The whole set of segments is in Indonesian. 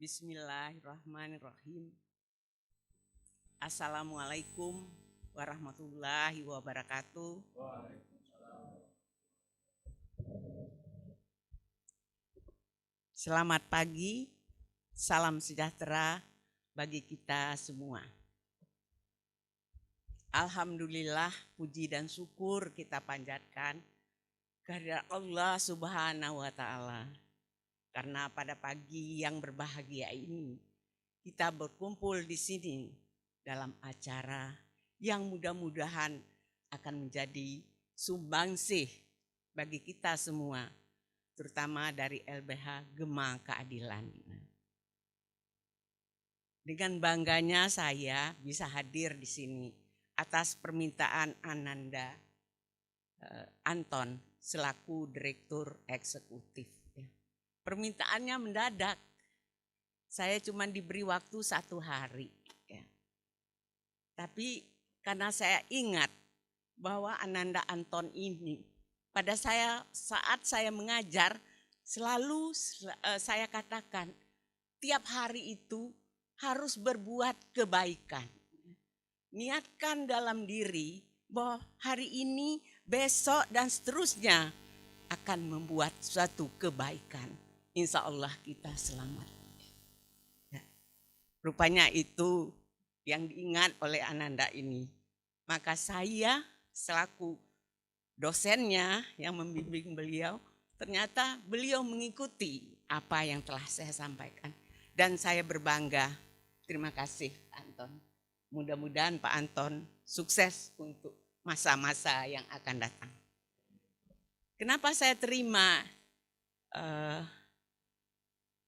Bismillahirrahmanirrahim. Assalamualaikum warahmatullahi wabarakatuh. Selamat pagi, salam sejahtera bagi kita semua. Alhamdulillah, puji dan syukur kita panjatkan kehadirat Allah Subhanahu wa Ta'ala. Karena pada pagi yang berbahagia ini kita berkumpul di sini dalam acara yang mudah-mudahan akan menjadi sumbangsih bagi kita semua, terutama dari LBH Gema Keadilan. Dengan bangganya saya bisa hadir di sini atas permintaan Ananda Anton selaku Direktur Eksekutif. Permintaannya mendadak, saya cuma diberi waktu 1 hari. Tapi karena saya ingat bahwa Ananda Anton ini pada saat saya mengajar selalu saya katakan tiap hari itu harus berbuat kebaikan. Niatkan dalam diri bahwa hari ini, besok dan seterusnya akan membuat suatu kebaikan. Insya Allah kita selamat. Ya. Rupanya itu yang diingat oleh Ananda ini. Maka saya selaku dosennya yang membimbing beliau, ternyata beliau mengikuti apa yang telah saya sampaikan. Dan saya berbangga. Terima kasih Anton. Mudah-mudahan Pak Anton sukses untuk masa-masa yang akan datang. Kenapa saya terima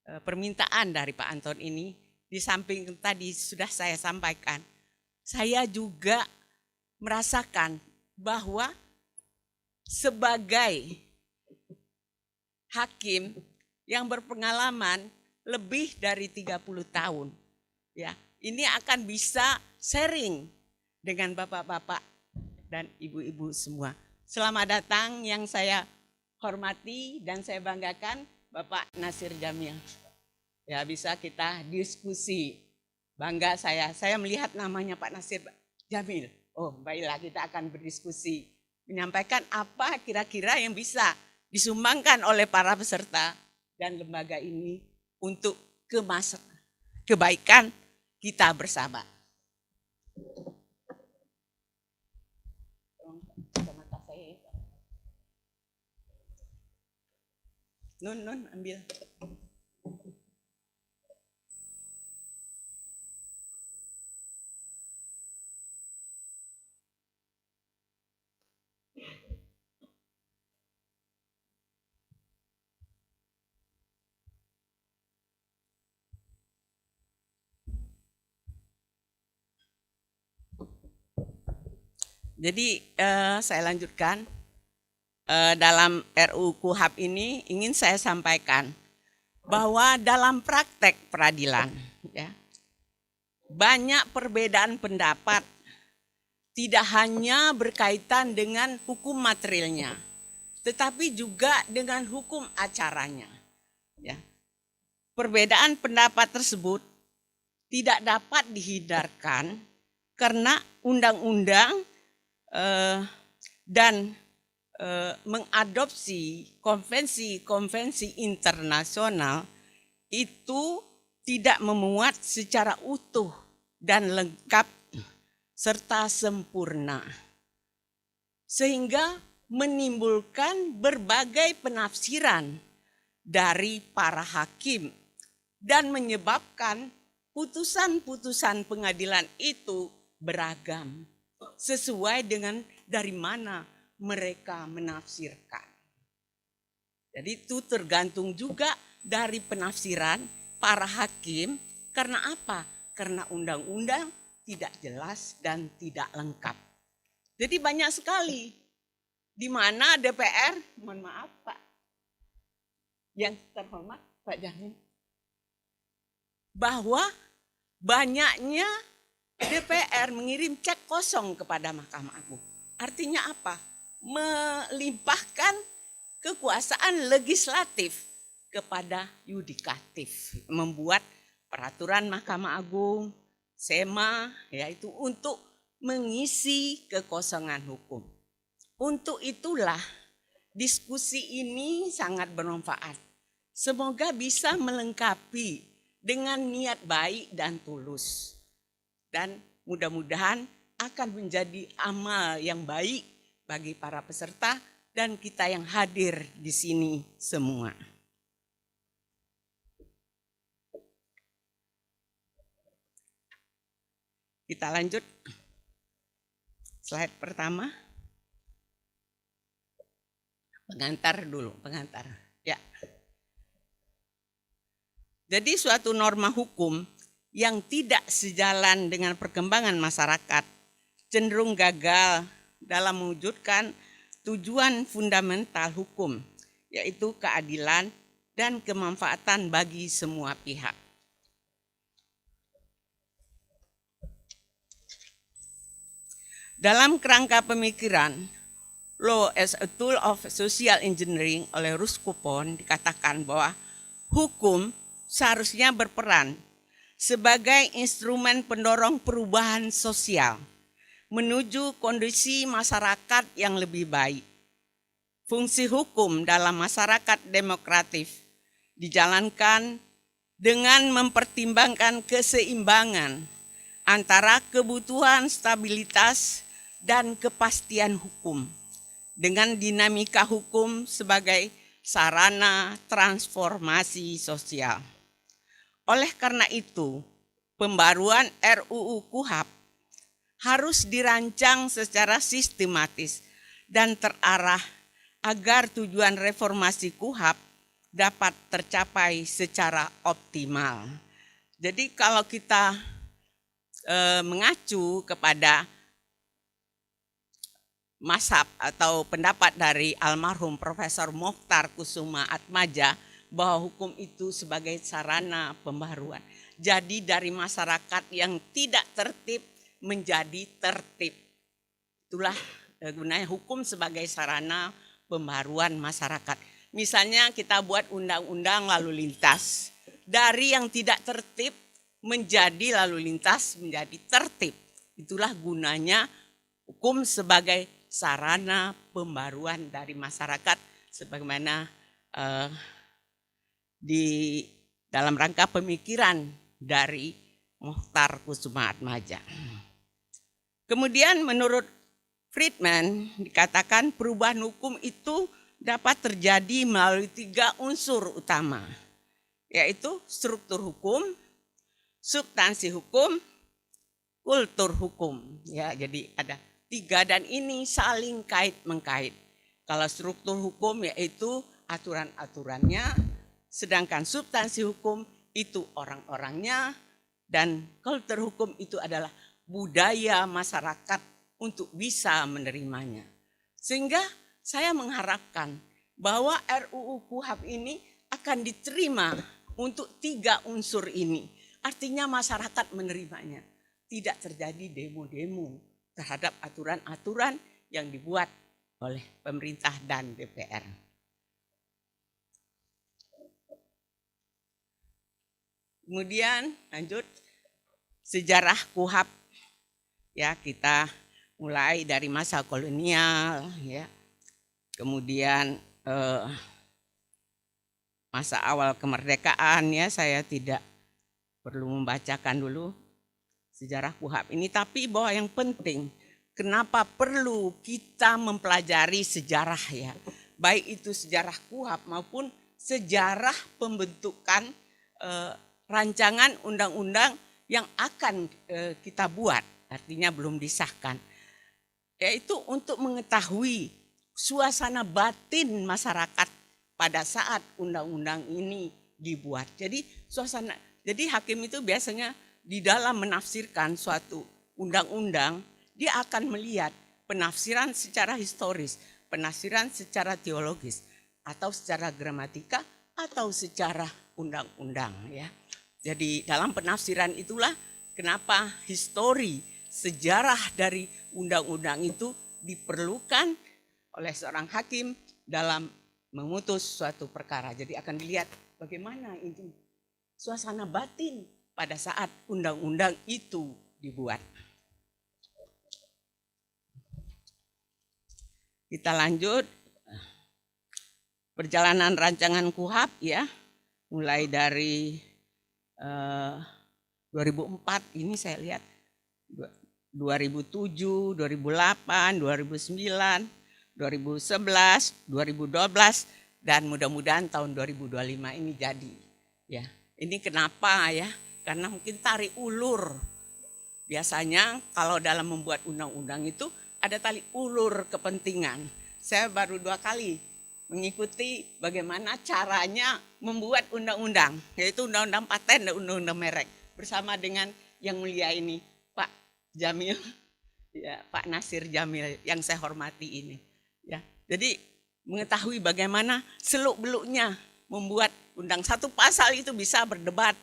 permintaan dari Pak Anton ini? Di samping tadi sudah saya sampaikan, saya juga merasakan bahwa sebagai hakim yang berpengalaman lebih dari 30 tahun, ya, ini akan bisa sharing dengan bapak-bapak dan ibu-ibu semua. Selamat datang yang saya hormati dan saya banggakan Bapak Nasir Jamil. Ya, bisa kita diskusi. Bangga saya melihat namanya Pak Nasir Jamil. Oh, baiklah kita akan berdiskusi. Menyampaikan apa kira-kira yang bisa disumbangkan oleh para peserta dan lembaga ini untuk kebaikan kita bersama. Nun ambil. Jadi saya lanjutkan. Dalam RUU KUHP ini ingin saya sampaikan bahwa dalam praktek peradilan, ya, banyak perbedaan pendapat tidak hanya berkaitan dengan hukum materialnya, tetapi juga dengan hukum acaranya. Ya. Perbedaan pendapat tersebut tidak dapat dihindarkan karena undang-undang dan mengadopsi konvensi-konvensi internasional itu tidak memuat secara utuh dan lengkap serta sempurna. Sehingga menimbulkan berbagai penafsiran dari para hakim dan menyebabkan putusan-putusan pengadilan itu beragam sesuai dengan dari mana mereka menafsirkan. Jadi itu tergantung juga dari penafsiran para hakim. Karena apa? Karena undang-undang tidak jelas dan tidak lengkap. Jadi banyak sekali di mana DPR, mohon maaf Pak, yang terhormat Pak Jamin, bahwa banyaknya DPR mengirim cek kosong kepada Mahkamah Agung. Artinya apa? Melimpahkan kekuasaan legislatif kepada yudikatif, membuat peraturan Mahkamah Agung, SEMA, yaitu untuk mengisi kekosongan hukum. Untuk itulah diskusi ini sangat bermanfaat. Semoga bisa melengkapi dengan niat baik dan tulus. Dan mudah-mudahan akan menjadi amal yang baik bagi para peserta dan kita yang hadir di sini semua. Kita lanjut. Slide pertama. Pengantar dulu, pengantar. Ya. Jadi suatu norma hukum yang tidak sejalan dengan perkembangan masyarakat cenderung gagal dalam mewujudkan tujuan fundamental hukum, yaitu keadilan dan kemanfaatan bagi semua pihak. Dalam kerangka pemikiran, Law as a Tool of Social Engineering oleh Ruth Coupon dikatakan bahwa hukum seharusnya berperan sebagai instrumen pendorong perubahan sosial menuju kondisi masyarakat yang lebih baik. Fungsi hukum dalam masyarakat demokratif dijalankan dengan mempertimbangkan keseimbangan antara kebutuhan stabilitas dan kepastian hukum dengan dinamika hukum sebagai sarana transformasi sosial. Oleh karena itu, pembaruan RUU KUHP harus dirancang secara sistematis dan terarah agar tujuan reformasi KUHP dapat tercapai secara optimal. Jadi kalau kita mengacu kepada mazhab atau pendapat dari almarhum Profesor Mokhtar Kusuma Atmaja bahwa hukum itu sebagai sarana pembaruan. Jadi dari masyarakat yang tidak tertib menjadi tertib. Itulah gunanya hukum sebagai sarana pembaruan masyarakat. Misalnya kita buat undang-undang lalu lintas. Dari yang tidak tertib menjadi lalu lintas menjadi tertib. Itulah gunanya hukum sebagai sarana pembaruan dari masyarakat sebagaimana di dalam rangka pemikiran dari Mokhtar Kusuma Atmaja. Kemudian menurut Friedman dikatakan perubahan hukum itu dapat terjadi melalui 3 unsur utama, yaitu struktur hukum, substansi hukum, kultur hukum. Ya, jadi ada 3 dan ini saling kait-mengkait. Kalau struktur hukum yaitu aturan-aturannya, sedangkan substansi hukum itu orang-orangnya, dan kultur hukum itu adalah budaya masyarakat untuk bisa menerimanya. Sehingga saya mengharapkan bahwa RUU KUHP ini akan diterima untuk 3 unsur ini. Artinya masyarakat menerimanya. Tidak terjadi demo-demo terhadap aturan-aturan yang dibuat oleh pemerintah dan DPR. Kemudian lanjut sejarah KUHP. Ya, kita mulai dari masa kolonial, ya. Kemudian masa awal kemerdekaan, ya, saya tidak perlu membacakan dulu sejarah KUHP ini, tapi bahwa yang penting kenapa perlu kita mempelajari sejarah, ya, baik itu sejarah KUHP maupun sejarah pembentukan rancangan undang-undang yang akan kita buat, artinya belum disahkan, yaitu untuk mengetahui suasana batin masyarakat pada saat undang-undang ini dibuat. Jadi hakim itu biasanya di dalam menafsirkan suatu undang-undang, dia akan melihat penafsiran secara historis, penafsiran secara teologis, atau secara gramatika, atau secara undang-undang, ya. Jadi dalam penafsiran itulah kenapa histori, sejarah dari undang-undang itu diperlukan oleh seorang hakim dalam memutus suatu perkara. Jadi akan dilihat bagaimana itu suasana batin pada saat undang-undang itu dibuat. Kita lanjut perjalanan rancangan KUHP ya, mulai dari 2004 ini saya lihat 2007, 2008, 2009, 2011, 2012 dan mudah-mudahan tahun 2025 ini jadi. Ya, ini kenapa ya? Karena mungkin tarik ulur. Biasanya kalau dalam membuat undang-undang itu ada tali ulur kepentingan. Saya baru 2 kali mengikuti bagaimana caranya membuat undang-undang, yaitu undang-undang paten dan undang-undang merek bersama dengan yang mulia ini Pak Jamil, ya, Pak Nasir Jamil yang saya hormati ini. Ya, jadi mengetahui bagaimana seluk-beluknya membuat undang, satu pasal itu bisa berdebat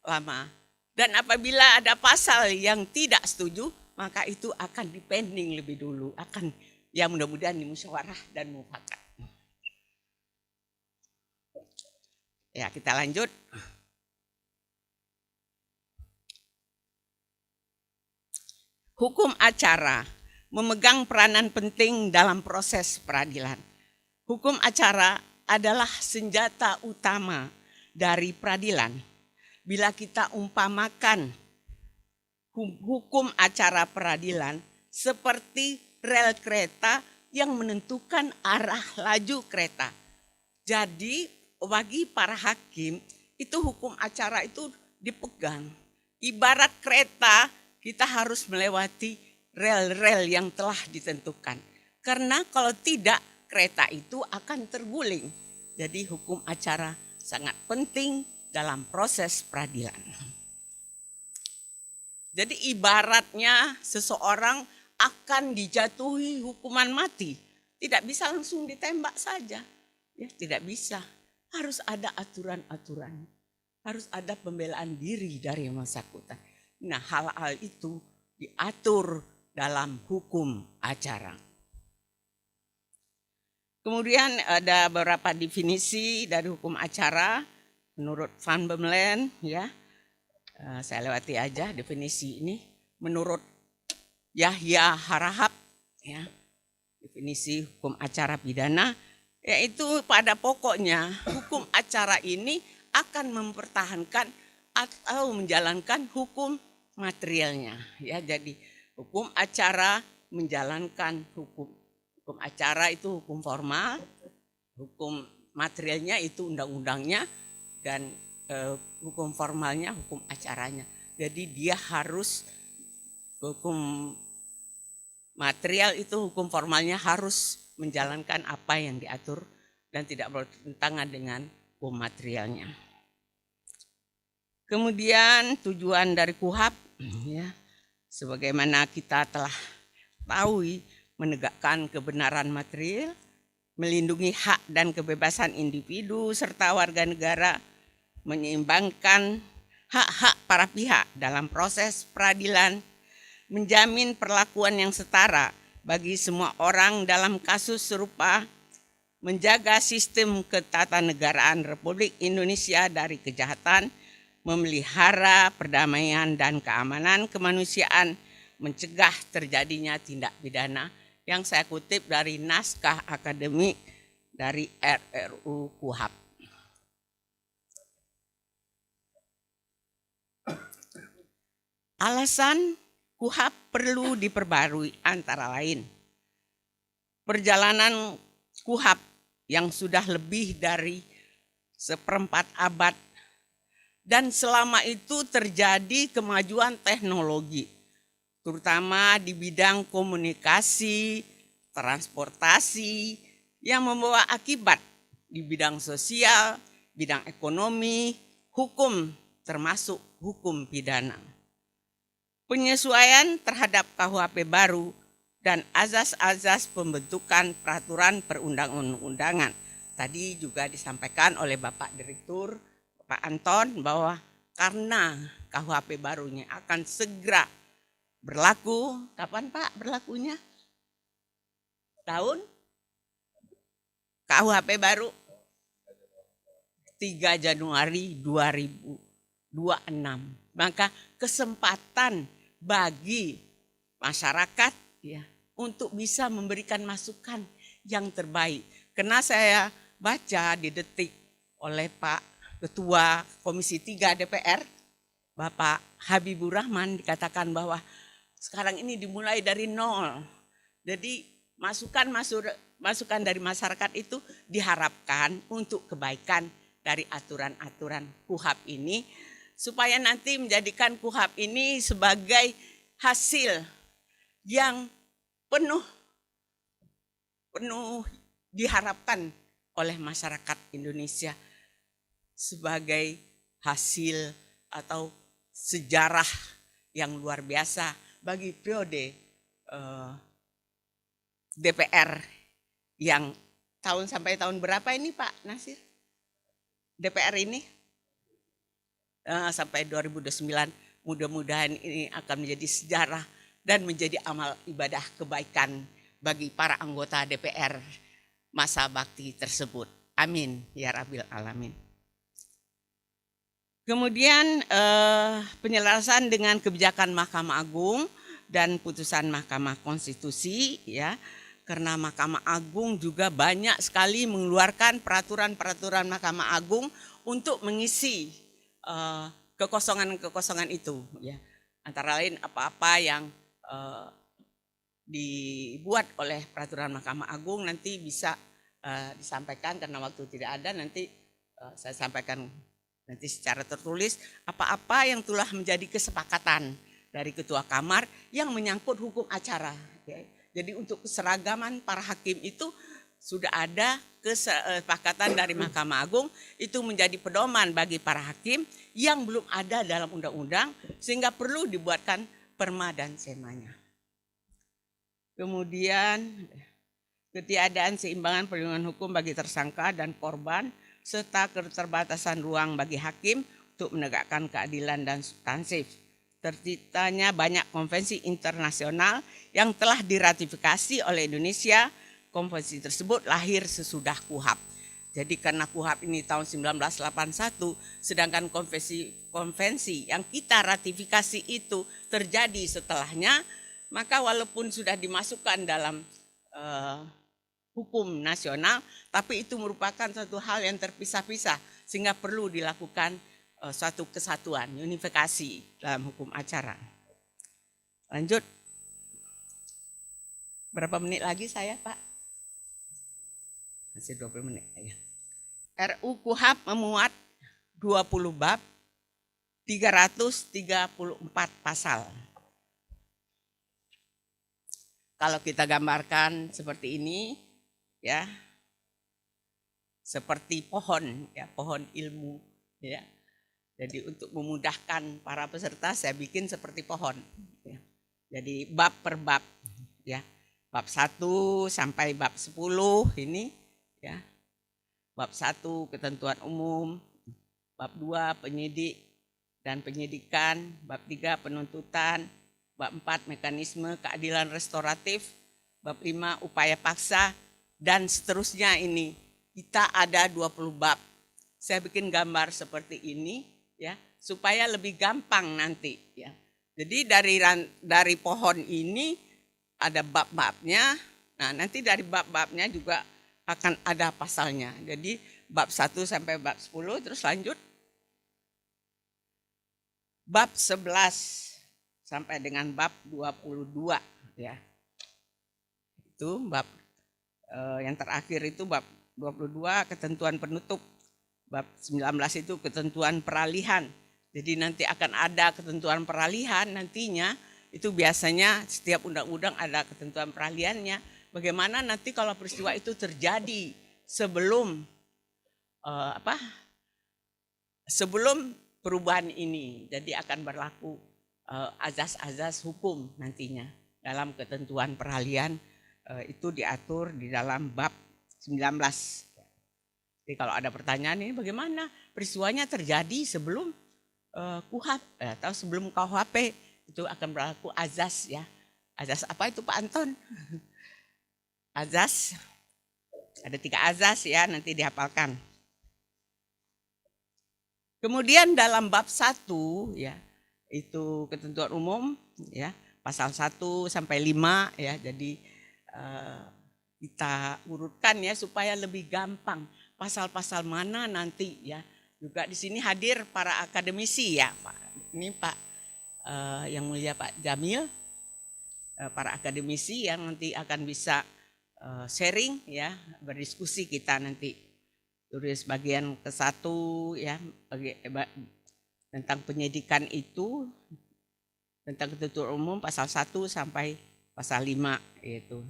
lama. Dan apabila ada pasal yang tidak setuju, maka itu akan dipending lebih dulu, akan ya mudah-mudahan dimusyawarah dan mufakat. Ya, kita lanjut. Hukum acara memegang peranan penting dalam proses peradilan. Hukum acara adalah senjata utama dari peradilan. Bila kita umpamakan hukum acara peradilan seperti rel kereta yang menentukan arah laju kereta. Jadi bagi para hakim itu hukum acara itu dipegang. Ibarat kereta kita harus melewati rel-rel yang telah ditentukan. Karena kalau tidak kereta itu akan terguling. Jadi hukum acara sangat penting dalam proses peradilan. Jadi ibaratnya seseorang akan dijatuhi hukuman mati. Tidak bisa langsung ditembak saja. Ya, tidak bisa. Harus ada aturan-aturan. Harus ada pembelaan diri dari yang bersangkutan. Nah, hal-hal itu diatur dalam hukum acara. Kemudian ada beberapa definisi dari hukum acara menurut Van Bemmelen ya. Saya lewati aja definisi ini. Menurut Yahya Harahap ya, definisi hukum acara pidana yaitu pada pokoknya hukum acara ini akan mempertahankan atau menjalankan hukum materialnya ya. Jadi hukum acara menjalankan hukum acara itu hukum formal, hukum materialnya itu undang-undangnya, dan hukum formalnya hukum acaranya. Jadi dia harus hukum material itu hukum formalnya harus menjalankan apa yang diatur dan tidak bertentangan dengan hukum materialnya. Kemudian tujuan dari KUHP ya, sebagaimana kita telah tahu, menegakkan kebenaran material, melindungi hak dan kebebasan individu serta warga negara, menyeimbangkan hak-hak para pihak dalam proses peradilan, menjamin perlakuan yang setara bagi semua orang dalam kasus serupa, menjaga sistem ketatanegaraan Republik Indonesia dari kejahatan, memelihara perdamaian dan keamanan kemanusiaan, mencegah terjadinya tindak pidana, yang saya kutip dari naskah akademik dari RRU KUHP. Alasan KUHP perlu diperbarui antara lain perjalanan KUHP yang sudah lebih dari 1/4 abad dan selama itu terjadi kemajuan teknologi terutama di bidang komunikasi, transportasi yang membawa akibat di bidang sosial, bidang ekonomi, hukum termasuk hukum pidana. Penyesuaian terhadap KUHP baru dan azas-azas pembentukan peraturan perundang-undangan. Tadi juga disampaikan oleh Bapak Direktur, Pak Anton, bahwa karena KUHP barunya akan segera berlaku. Kapan Pak berlakunya? Tahun? KUHP baru 3 Januari 2025. 26. Maka kesempatan bagi masyarakat ya untuk bisa memberikan masukan yang terbaik. Karena saya baca di Detik oleh Pak Ketua Komisi 3 DPR, Bapak Habibur Rahman, dikatakan bahwa sekarang ini dimulai dari nol. Jadi masukan dari masyarakat itu diharapkan untuk kebaikan dari aturan-aturan KUHP ini, supaya nanti menjadikan KUHP ini sebagai hasil yang penuh diharapkan oleh masyarakat Indonesia sebagai hasil atau sejarah yang luar biasa bagi periode DPR yang sampai tahun berapa ini Pak Nasir? DPR ini sampai 2029, mudah-mudahan ini akan menjadi sejarah dan menjadi amal ibadah kebaikan bagi para anggota DPR masa bakti tersebut. Amin ya Rabbil Alamin. Kemudian penyelarasan dengan kebijakan Mahkamah Agung dan putusan Mahkamah Konstitusi ya. Karena Mahkamah Agung juga banyak sekali mengeluarkan peraturan-peraturan Mahkamah Agung untuk mengisi kekosongan-kekosongan itu ya. Antara lain apa-apa yang dibuat oleh peraturan Mahkamah Agung nanti bisa disampaikan, karena waktu tidak ada, nanti saya sampaikan nanti secara tertulis apa-apa yang telah menjadi kesepakatan dari Ketua Kamar yang menyangkut hukum acara ya. Jadi untuk keseragaman para hakim itu sudah ada kesepakatan dari Mahkamah Agung, itu menjadi pedoman bagi para hakim yang belum ada dalam undang-undang, sehingga perlu dibuatkan perma dan semanya. Kemudian ketiadaan seimbangan perlindungan hukum bagi tersangka dan korban, serta keterbatasan ruang bagi hakim untuk menegakkan keadilan dan substansif. Terciptanya banyak konvensi internasional yang telah diratifikasi oleh Indonesia. Konvensi tersebut lahir sesudah KUHP. Jadi karena KUHP ini tahun 1981, sedangkan konvensi yang kita ratifikasi itu terjadi setelahnya, maka walaupun sudah dimasukkan dalam hukum nasional, tapi itu merupakan satu hal yang terpisah-pisah, sehingga perlu dilakukan suatu kesatuan, unifikasi dalam hukum acara. Lanjut. Berapa menit lagi saya Pak? Masih 20 menit. Ya. RU KUHP memuat 20 bab, 334 pasal. Kalau kita gambarkan seperti ini, ya, seperti pohon, ya, pohon ilmu, ya. Jadi untuk memudahkan para peserta, saya bikin seperti pohon. Ya. Jadi bab per bab, ya, bab 1 sampai bab 10 ini, ya, bab 1 ketentuan umum, bab 2 penyidik dan penyidikan, bab 3 penuntutan, bab 4 mekanisme keadilan restoratif, bab 5 upaya paksa, dan seterusnya ini. Kita ada 20 bab. Saya bikin gambar seperti ini, ya, supaya lebih gampang nanti, ya. Jadi dari pohon ini ada bab-babnya. Nah, nanti dari bab-babnya juga akan ada pasalnya. Jadi bab 1 sampai bab 10, terus lanjut bab 11 sampai dengan bab 22, ya. Itu bab yang terakhir itu bab 22 ketentuan penutup. Bab 19 itu ketentuan peralihan. Jadi nanti akan ada ketentuan peralihan nantinya. Itu biasanya setiap undang-undang ada ketentuan peralihannya. Bagaimana nanti kalau peristiwa itu terjadi sebelum sebelum perubahan ini. Jadi akan berlaku azas-azas hukum nantinya dalam ketentuan peralihan, itu diatur di dalam bab 19. Jadi kalau ada pertanyaan ini bagaimana peristiwanya terjadi sebelum KUHP atau sebelum KUHP, itu akan berlaku azas, ya. Azas apa itu Pak Anton? Azas, ada 3 azas, ya, nanti dihafalkan. Kemudian dalam bab 1 ya, itu ketentuan umum ya, pasal 1 sampai 5 ya. Jadi kita urutkan ya supaya lebih gampang pasal-pasal mana nanti ya. Juga di sini hadir para akademisi ya, Pak. Ini Pak yang mulia Pak Jamil, para akademisi yang nanti akan bisa sharing ya, berdiskusi kita nanti. Tulis bagian ke-1 ya, tentang penyidikan itu, tentang ketentuan umum pasal 1 sampai pasal 5 yaitu.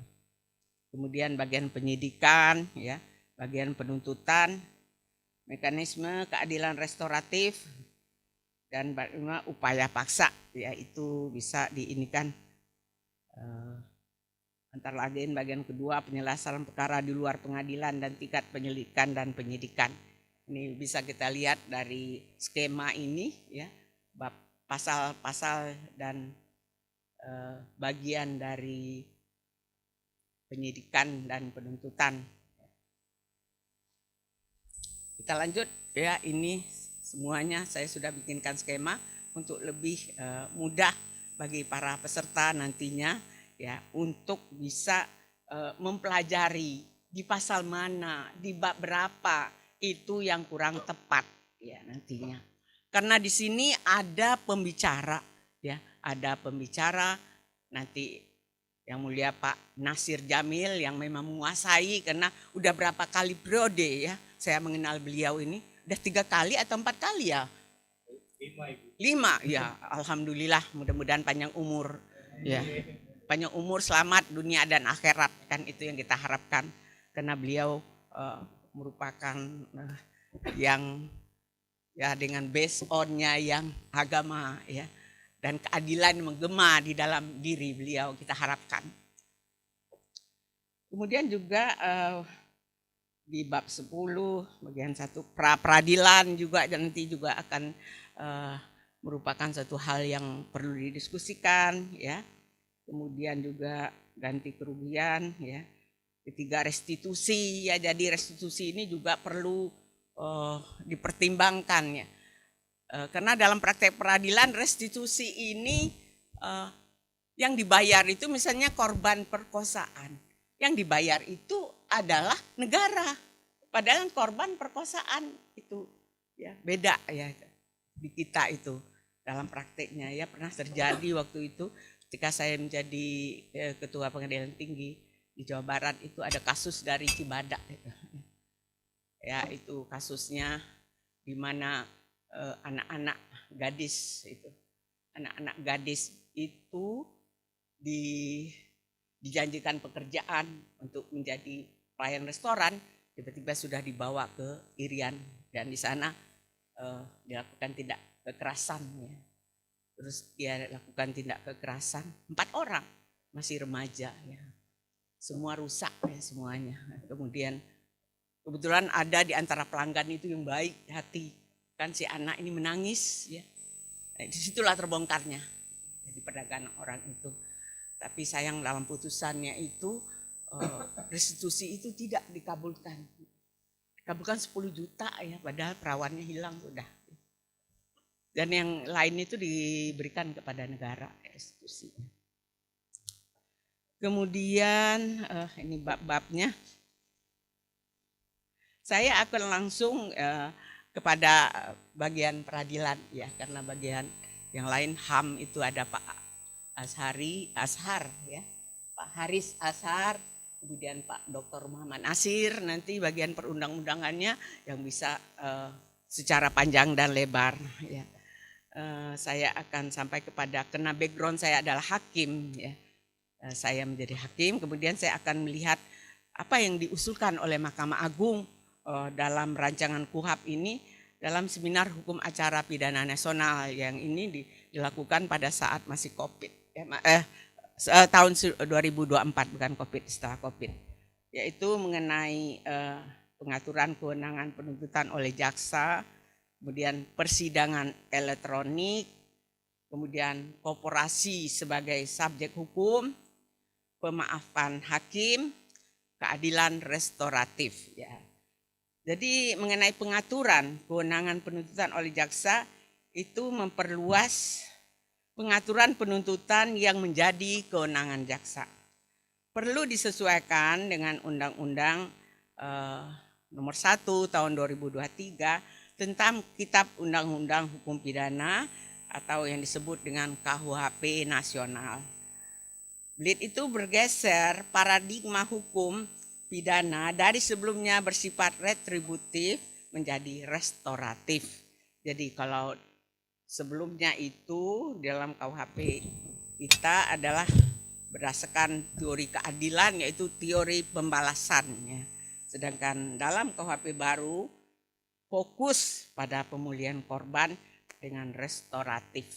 Kemudian bagian penyidikan ya, bagian penuntutan, mekanisme keadilan restoratif, dan upaya paksa ya, itu bisa diinikan. Antara lain bagian kedua, penyelesaian perkara di luar pengadilan dan tingkat penyelidikan dan penyidikan. Ini bisa kita lihat dari skema ini ya, bab pasal-pasal dan bagian dari penyidikan dan penuntutan. Kita lanjut ya, ini semuanya saya sudah bikinkan skema untuk lebih mudah bagi para peserta nantinya ya, untuk bisa mempelajari di pasal mana, di bab berapa, itu yang kurang tepat ya nantinya. Karena di sini ada pembicara ya, ada pembicara nanti yang mulia Pak Nasir Jamil yang memang menguasai, karena udah berapa kali periode ya saya mengenal beliau ini, udah 3 kali atau 4 kali ya? 5 ya, alhamdulillah, mudah-mudahan panjang umur ya. Panjang umur, selamat dunia dan akhirat, kan itu yang kita harapkan, karena beliau merupakan yang ya dengan based on-nya yang agama ya, dan keadilan menggema di dalam diri beliau, kita harapkan. Kemudian juga di bab 10 bagian 1 pra-peradilan juga nanti juga akan merupakan satu hal yang perlu didiskusikan ya. Kemudian juga ganti kerugian ya. Ketiga, restitusi ya, jadi restitusi ini juga perlu dipertimbangkan ya. Karena dalam praktek peradilan restitusi ini yang dibayar itu misalnya korban perkosaan, yang dibayar itu adalah negara, padahal korban perkosaan itu ya beda ya di kita itu dalam prakteknya ya. Pernah terjadi waktu itu ketika saya menjadi ketua pengadilan tinggi di Jawa Barat, itu ada kasus dari Cibadak itu. Ya, itu kasusnya di mana anak-anak gadis itu dijanjikan pekerjaan untuk menjadi pelayan restoran, tiba-tiba sudah dibawa ke Irian dan di sana dilakukan tindak kekerasan ya. Terus dia lakukan tindak kekerasan, 4 orang masih remaja ya, semua rusak ya semuanya. Kemudian kebetulan ada di antara pelanggan itu yang baik hati, kan si anak ini menangis ya. Nah, disitulah terbongkarnya jadi perdagangan orang itu. Tapi sayang dalam putusannya itu restitusi itu tidak dikabulkan. Dikabulkan 10 juta ya, padahal perawannya hilang sudah. Dan yang lain itu diberikan kepada negara restitusinya. Kemudian ini bab-babnya. Saya akan langsung kepada bagian peradilan ya, karena bagian yang lain HAM itu ada Pak Ashar ya, Pak Haris Ashar, kemudian Pak Dr. Muhammad Nasir, nanti bagian perundang-undangannya yang bisa secara panjang dan lebar ya. Saya akan sampai kepada, karena background saya adalah hakim ya, saya menjadi hakim, kemudian saya akan melihat apa yang diusulkan oleh Mahkamah Agung dalam rancangan KUHP ini dalam seminar hukum acara pidana nasional yang ini dilakukan pada saat masih COVID ya, tahun 2024 bukan COVID, setelah COVID, yaitu mengenai pengaturan kewenangan penuntutan oleh jaksa, kemudian persidangan elektronik, kemudian korporasi sebagai subjek hukum, pemaafan hakim, keadilan restoratif ya. Jadi mengenai pengaturan kewenangan penuntutan oleh jaksa itu memperluas pengaturan penuntutan yang menjadi kewenangan jaksa. Perlu disesuaikan dengan Undang-Undang Nomor 1 Tahun 2023 tentang Kitab Undang-Undang Hukum Pidana atau yang disebut dengan KUHP Nasional. BLID itu bergeser paradigma hukum pidana dari sebelumnya bersifat retributif menjadi restoratif. Jadi kalau sebelumnya itu dalam KUHP kita adalah berdasarkan teori keadilan, yaitu teori pembalasan. Ya. Sedangkan dalam KUHP baru fokus pada pemulihan korban dengan restoratif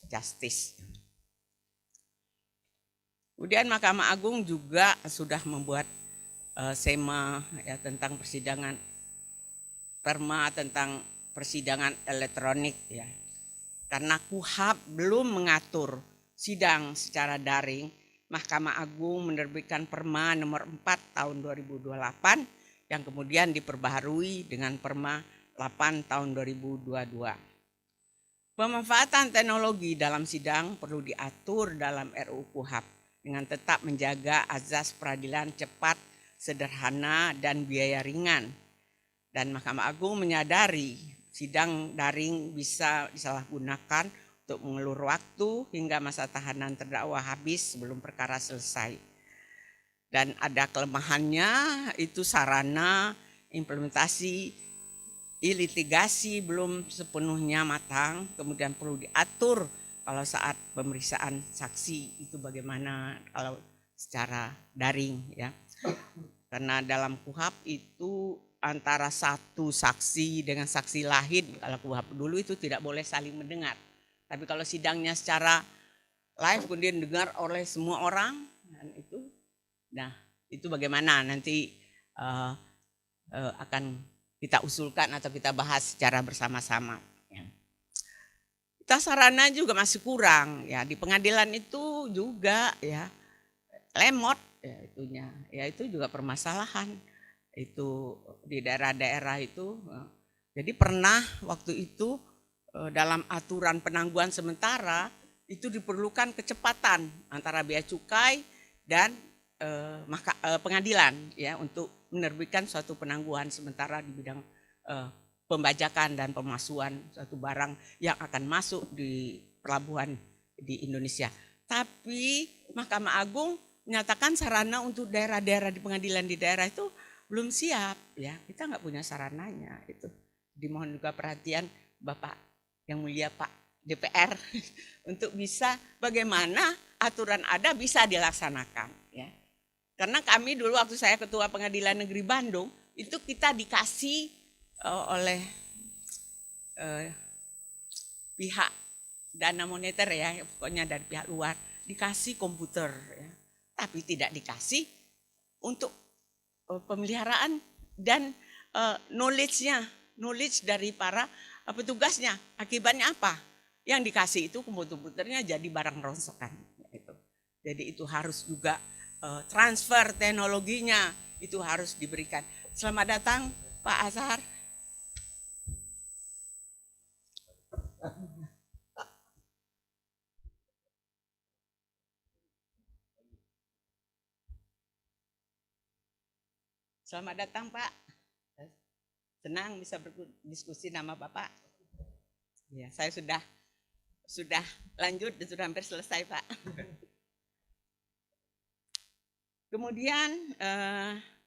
justice. Kemudian Mahkamah Agung juga sudah membuat SEMA ya, tentang persidangan, perma tentang persidangan elektronik ya. Karena KUHP belum mengatur sidang secara daring, Mahkamah Agung menerbitkan Perma nomor 4 tahun 2028 yang kemudian diperbaharui dengan Perma 8 tahun 2022. Pemanfaatan teknologi dalam sidang perlu diatur dalam RUU KUHP dengan tetap menjaga azas peradilan cepat, sederhana, dan biaya ringan. Dan Mahkamah Agung menyadari sidang daring bisa disalahgunakan untuk mengulur waktu hingga masa tahanan terdakwa habis sebelum perkara selesai. Dan ada kelemahannya, itu sarana implementasi litigasi belum sepenuhnya matang, kemudian perlu diatur kalau saat pemeriksaan saksi itu bagaimana kalau secara daring ya. Karena dalam KUHP itu antara satu saksi dengan saksi lain, kalau KUHP dulu itu tidak boleh saling mendengar. Tapi kalau sidangnya secara live kemudian dengar oleh semua orang, dan itu bagaimana nanti akan kita usulkan atau kita bahas secara bersama-sama. Ya. Kita sarana juga masih kurang ya, di pengadilan itu juga ya lemot ya itunya, ya itu juga permasalahan itu di daerah-daerah itu. Jadi pernah waktu itu dalam aturan penangguhan sementara itu diperlukan kecepatan antara bea cukai dan pengadilan ya untuk menerbitkan suatu penangguhan sementara di bidang pembajakan dan pemalsuan suatu barang yang akan masuk di pelabuhan di Indonesia. Tapi Mahkamah Agung menyatakan sarana untuk daerah-daerah di pengadilan di daerah itu belum siap ya, kita nggak punya sarananya itu. Dimohon juga perhatian Bapak yang mulia Pak DPR untuk bisa bagaimana aturan ada bisa dilaksanakan ya. Karena kami dulu waktu saya Ketua Pengadilan Negeri Bandung itu kita dikasih oleh pihak dana moneter ya, pokoknya dari pihak luar dikasih komputer ya, tapi tidak dikasih untuk pemeliharaan dan knowledge dari para petugasnya. Akibatnya apa? Yang dikasih itu komputernya jadi barang rongsokan. Jadi itu harus juga transfer teknologinya itu harus diberikan. Selamat datang Pak Azhar. Selamat datang Pak. Senang bisa berdiskusi nama Bapak. Ya, saya sudah lanjut dan sudah hampir selesai Pak. Kemudian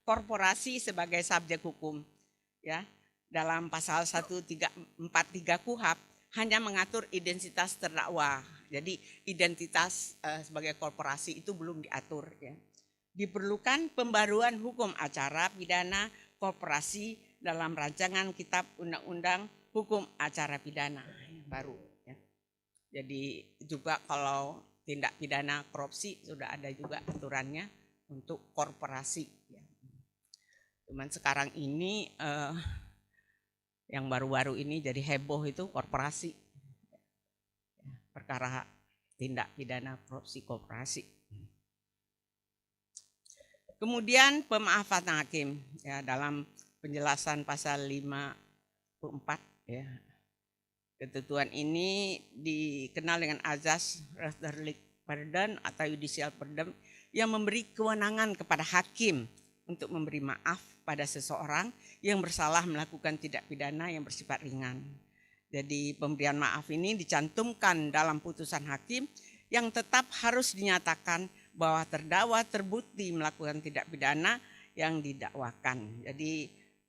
korporasi sebagai subjek hukum ya. Dalam pasal 143 KUHP hanya mengatur identitas terdakwa. Jadi identitas sebagai korporasi itu belum diatur ya. Diperlukan pembaruan hukum acara pidana korporasi dalam rancangan Kitab Undang-Undang Hukum Acara Pidana yang baru ya. Jadi juga kalau tindak pidana korupsi sudah ada juga aturannya untuk korporasi ya. Cuman sekarang ini yang baru-baru ini jadi heboh itu korporasi ya, perkara tindak pidana korupsi korporasi. Kemudian pemaafan hakim ya, dalam penjelasan pasal 54 ya. Ketentuan ini dikenal dengan azas rechtlich pardon atau judicial pardon yang memberi kewenangan kepada hakim untuk memberi maaf pada seseorang yang bersalah melakukan tindak pidana yang bersifat ringan. Jadi pemberian maaf ini dicantumkan dalam putusan hakim yang tetap harus dinyatakan bahwa terdakwa terbukti melakukan tindak pidana yang didakwakan. Jadi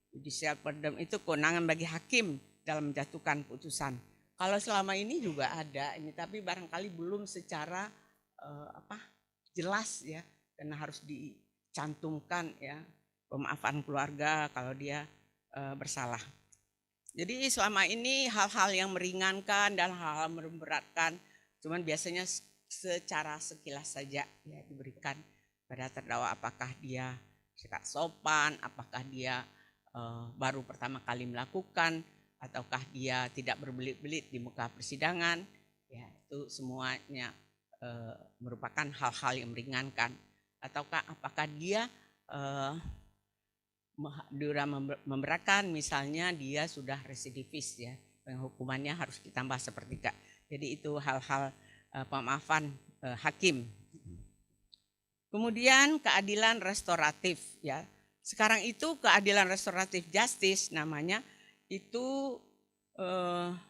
judicial pardon itu kewenangan bagi hakim dalam menjatuhkan putusan. Kalau selama ini juga ada ini, tapi barangkali belum secara jelas ya, karena harus dicantumkan ya pemaafan keluarga kalau dia bersalah. Jadi selama ini hal-hal yang meringankan dan hal-hal memberatkan, cuman biasanya secara sekilas saja ya diberikan pada terdakwa, apakah dia sikap sopan, apakah dia baru pertama kali melakukan, ataukah dia tidak berbelit-belit di muka persidangan, ya itu semuanya merupakan hal-hal yang meringankan. Ataukah apakah dia memberatkan, misalnya dia sudah residivis ya, hukumannya harus ditambah sepertiga. Jadi itu hal-hal pemaafan hakim. Kemudian keadilan restoratif ya. Sekarang itu keadilan restoratif justice namanya, itu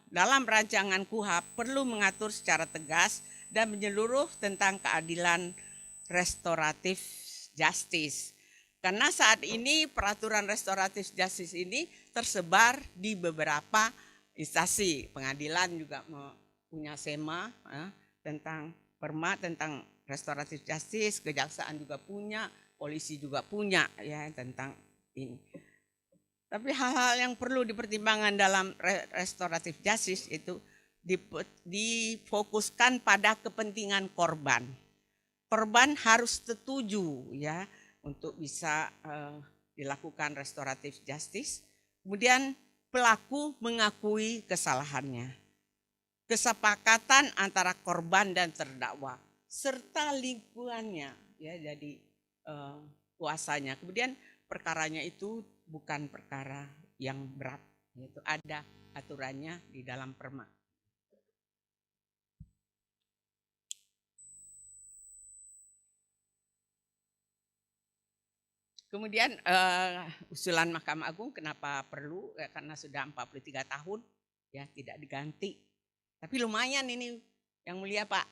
dalam rancangan KUHP perlu mengatur secara tegas dan menyeluruh tentang keadilan restoratif justice. Karena saat ini peraturan restoratif justice ini tersebar di beberapa instansi. Pengadilan juga punya SEMA tentang perma tentang restoratif justice, kejaksaan juga punya, polisi juga punya ya tentang ini. Tapi hal-hal yang perlu dipertimbangkan dalam restoratif justice itu difokuskan pada kepentingan korban. Korban harus setuju ya untuk bisa dilakukan restoratif justice. Kemudian pelaku mengakui kesalahannya. Kesepakatan antara korban dan terdakwa serta lingkungannya ya, jadi kuasanya. Kemudian perkaranya itu bukan perkara yang berat, yaitu ada aturannya di dalam perma. Kemudian usulan Mahkamah Agung kenapa perlu? Ya, karena sudah 43 tahun ya tidak diganti. Tapi lumayan ini yang mulia Pak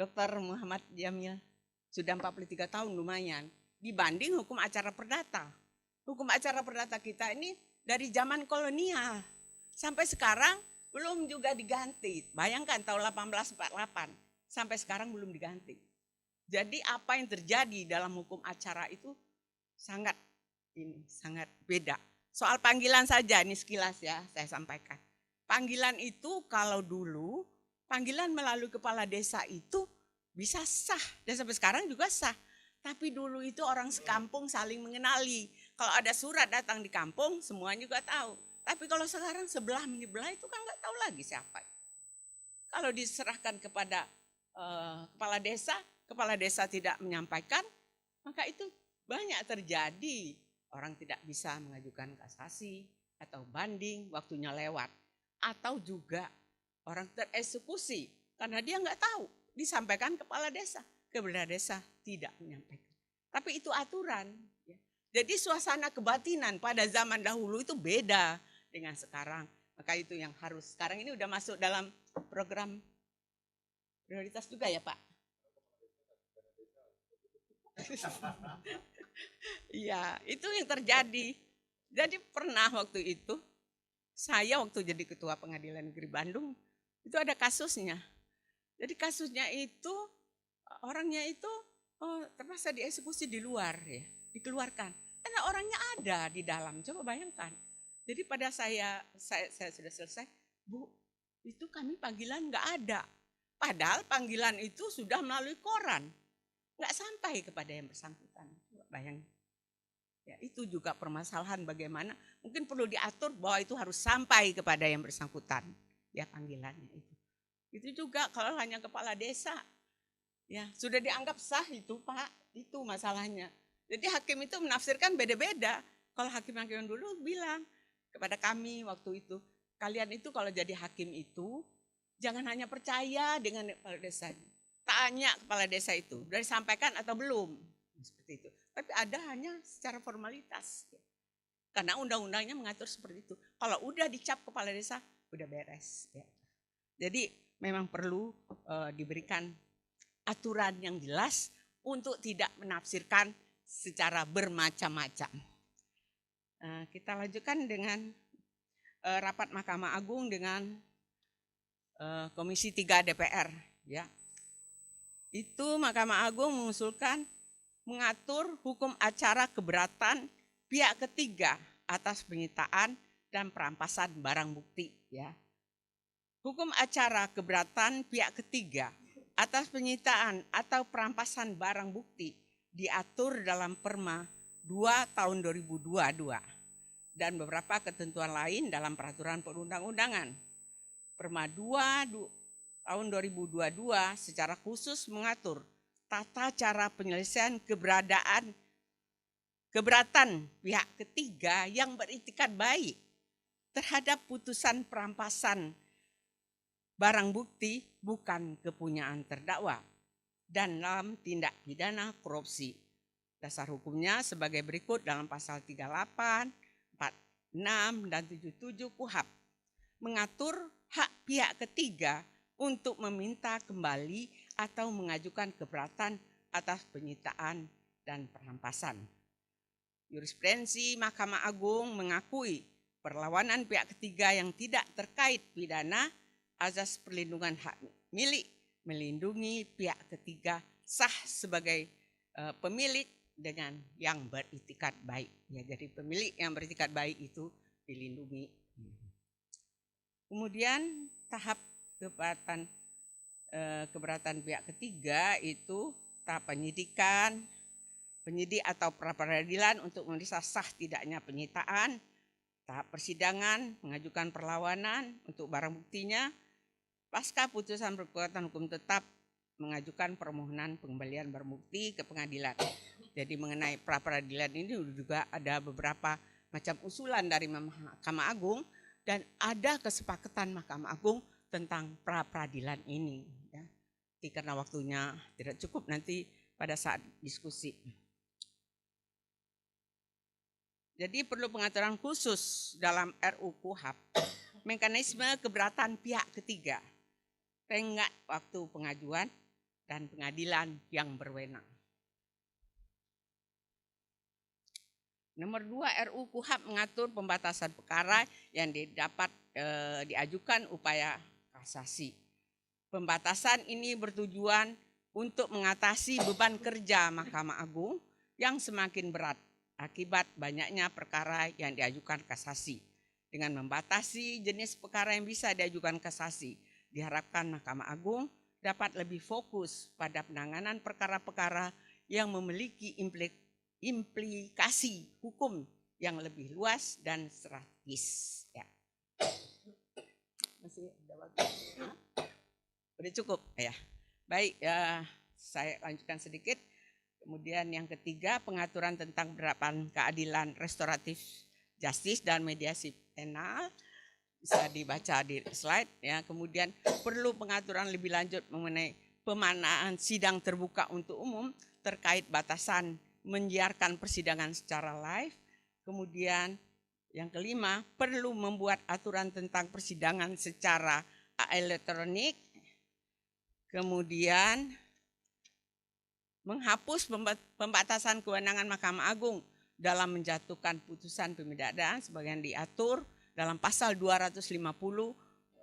Dr. Muhammad Jamil, sudah 43 tahun lumayan. Dibanding hukum acara perdata. Hukum acara perdata kita ini dari zaman kolonial sampai sekarang belum juga diganti. Bayangkan tahun 1848 sampai sekarang belum diganti. Jadi apa yang terjadi dalam hukum acara itu sangat beda. Soal panggilan saja ini sekilas ya saya sampaikan. Panggilan itu kalau dulu panggilan melalui kepala desa itu bisa sah dan sampai sekarang juga sah. Tapi dulu itu orang sekampung saling mengenali. Kalau ada surat datang di kampung semuanya juga tahu. Tapi kalau sekarang sebelah menyebelah itu kan nggak tahu lagi siapa. Kalau diserahkan kepada kepala desa tidak menyampaikan, maka itu banyak terjadi. Orang tidak bisa mengajukan kasasi atau banding, waktunya lewat. Atau juga orang tereksekusi karena dia nggak tahu, disampaikan kepala desa. Kepala desa tidak menyampaikan. Tapi itu aturan. Ya. Jadi suasana kebatinan pada zaman dahulu itu beda dengan sekarang. Maka itu yang harus, sekarang ini udah masuk dalam program prioritas juga ya Pak? Iya, itu yang terjadi. Jadi pernah waktu itu, saya waktu jadi ketua pengadilan negeri Bandung, itu ada kasusnya. Jadi kasusnya itu, orangnya itu terpaksa dieksekusi di luar ya, dikeluarkan. Karena orangnya ada di dalam, coba bayangkan. Jadi pada saya sudah selesai, Bu, itu kami panggilan nggak ada. Padahal panggilan itu sudah melalui koran. Nggak sampai kepada yang bersangkutan. Bayangin. Ya, itu juga permasalahan bagaimana mungkin perlu diatur bahwa itu harus sampai kepada yang bersangkutan. Ya panggilannya itu. Itu juga kalau hanya kepala desa. Ya sudah dianggap sah itu Pak. Itu masalahnya. Jadi hakim itu menafsirkan beda-beda. Kalau hakim-hakim dulu bilang kepada kami waktu itu, kalian itu kalau jadi hakim itu jangan hanya percaya dengan kepala desa. Tanya kepala desa itu, sudah disampaikan atau belum? Seperti itu. Tapi ada hanya secara formalitas. Karena undang-undangnya mengatur seperti itu. Kalau udah dicap kepala desa, udah beres. Ya. Jadi memang perlu diberikan aturan yang jelas untuk tidak menafsirkan secara bermacam-macam. Kita lanjutkan dengan rapat Mahkamah Agung dengan Komisi 3 DPR. Ya. Itu Mahkamah Agung mengusulkan mengatur hukum acara keberatan pihak ketiga atas penyitaan dan perampasan barang bukti. Ya. Hukum acara keberatan pihak ketiga atas penyitaan atau perampasan barang bukti diatur dalam Perma 2 tahun 2022 dan beberapa ketentuan lain dalam peraturan perundang-undangan. Perma 2 tahun 2022 secara khusus mengatur tata cara penyelesaian keberatan pihak ketiga yang beritikat baik terhadap putusan perampasan barang bukti bukan kepunyaan terdakwa dan dalam tindak pidana korupsi. Dasar hukumnya sebagai berikut dalam pasal 38, 46, dan 77 KUHP. Mengatur hak pihak ketiga untuk meminta kembali atau mengajukan keberatan atas penyitaan dan perampasan. Jurisprudensi Mahkamah Agung mengakui perlawanan pihak ketiga yang tidak terkait pidana azas perlindungan hak milik melindungi pihak ketiga sah sebagai pemilik dengan yang beritikat baik. Ya, jadi pemilik yang beritikat baik itu dilindungi. Kemudian tahap keberatan pihak ketiga itu tahap penyidikan, penyidik atau pra-peradilan untuk memeriksa sah tidaknya penyitaan, tahap persidangan, mengajukan perlawanan untuk barang buktinya, pasca putusan berkekuatan hukum tetap mengajukan permohonan pengembalian barang bukti ke pengadilan. Jadi mengenai pra-peradilan ini juga ada beberapa macam usulan dari Mahkamah Agung dan ada kesepakatan Mahkamah Agung tentang pra-peradilan ini. Ya. Karena waktunya tidak cukup nanti pada saat diskusi. Jadi perlu pengaturan khusus dalam RUU KUHP, mekanisme keberatan pihak ketiga, tenggat waktu pengajuan dan pengadilan yang berwenang. Nomor 2 RUU KUHP mengatur pembatasan perkara yang diajukan upaya kasasi. Pembatasan ini bertujuan untuk mengatasi beban kerja Mahkamah Agung yang semakin berat akibat banyaknya perkara yang diajukan kasasi. Dengan membatasi jenis perkara yang bisa diajukan kasasi, diharapkan Mahkamah Agung dapat lebih fokus pada penanganan perkara-perkara yang memiliki implikasi hukum yang lebih luas dan strategis. Ya. Masih ada waktu? Udah cukup ya. Baik, saya lanjutkan sedikit. Kemudian yang ketiga, pengaturan tentang penerapan keadilan restoratif justice dan mediasi penal. Bisa dibaca di slide ya. Kemudian perlu pengaturan lebih lanjut mengenai pemanaan sidang terbuka untuk umum terkait batasan menyiarkan persidangan secara live. Kemudian yang kelima, perlu membuat aturan tentang persidangan secara elektronik. Kemudian menghapus pembatasan kewenangan Mahkamah Agung dalam menjatuhkan putusan pemidana sebagaimana diatur dalam pasal 250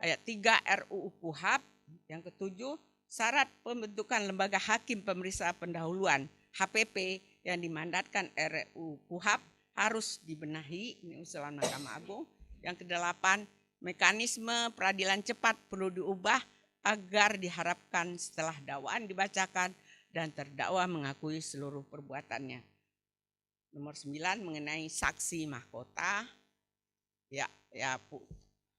ayat 3 RUU KUHP. Yang ketujuh, syarat pembentukan lembaga hakim pemeriksa pendahuluan HPP yang dimandatkan RUU KUHP harus dibenahi, ini usulan Mahkamah Agung. Yang kedelapan, mekanisme peradilan cepat perlu diubah agar diharapkan setelah dakwaan dibacakan dan terdakwa mengakui seluruh perbuatannya. Nomor 9 mengenai saksi mahkota. Ya,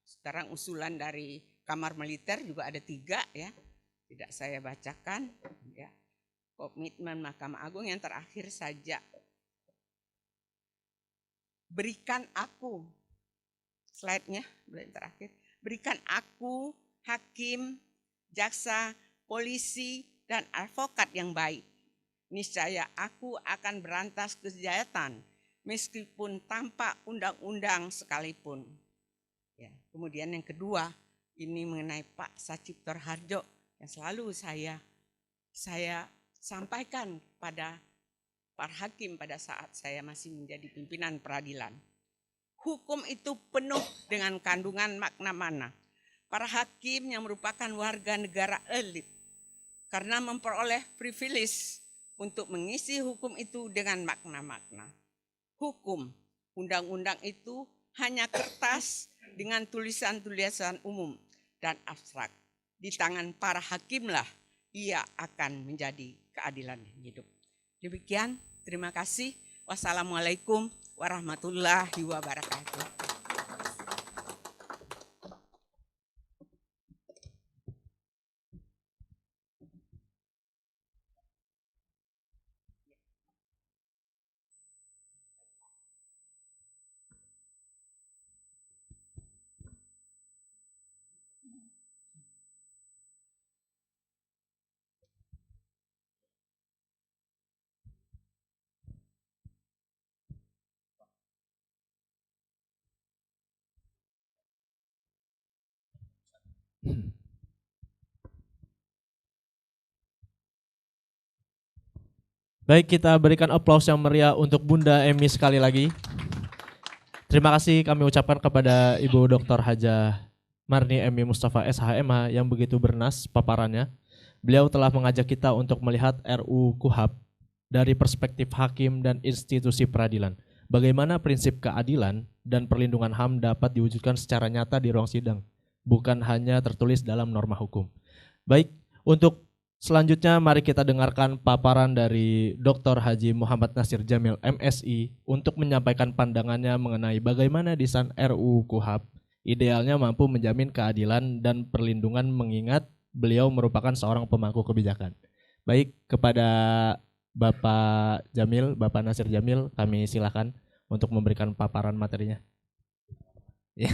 sekarang usulan dari Kamar Militer juga ada 3 ya. Tidak saya bacakan ya. komitmen Mahkamah Agung yang terakhir saja. Berikan aku, slide-nya terakhir, berikan aku hakim, jaksa, polisi, dan advokat yang baik. Niscaya aku akan berantas kejahatan meskipun tanpa undang-undang sekalipun. Ya, kemudian yang kedua, ini mengenai Pak Sacipto Harjo yang selalu saya sampaikan pada para hakim pada saat saya masih menjadi pimpinan peradilan. Hukum itu penuh dengan kandungan makna-makna. Para hakim yang merupakan warga negara elit karena memperoleh privilege untuk mengisi hukum itu dengan makna-makna. Hukum, undang-undang itu hanya kertas dengan tulisan-tulisan umum dan abstrak. Di tangan para hakimlah ia akan menjadi keadilan hidup. Demikian, terima kasih. Wassalamualaikum warahmatullahi wabarakatuh. Baik, kita berikan aplaus yang meriah untuk Bunda Emi sekali lagi. Terima kasih kami ucapkan kepada Ibu Dr. Hajah Marni Emi Mustafa SHMH yang begitu bernas paparannya. Beliau telah mengajak kita untuk melihat RUU KUHP dari perspektif hakim dan institusi peradilan. Bagaimana prinsip keadilan dan perlindungan HAM dapat diwujudkan secara nyata di ruang sidang, bukan hanya tertulis dalam norma hukum. Baik, untuk selanjutnya mari kita dengarkan paparan dari Dr. Haji Muhammad Nasir Jamil MSI untuk menyampaikan pandangannya mengenai bagaimana desain RUU KUHP idealnya mampu menjamin keadilan dan perlindungan mengingat beliau merupakan seorang pemangku kebijakan. Baik, kepada Bapak Jamil, Bapak Nasir Jamil, kami silakan untuk memberikan paparan materinya. Ya.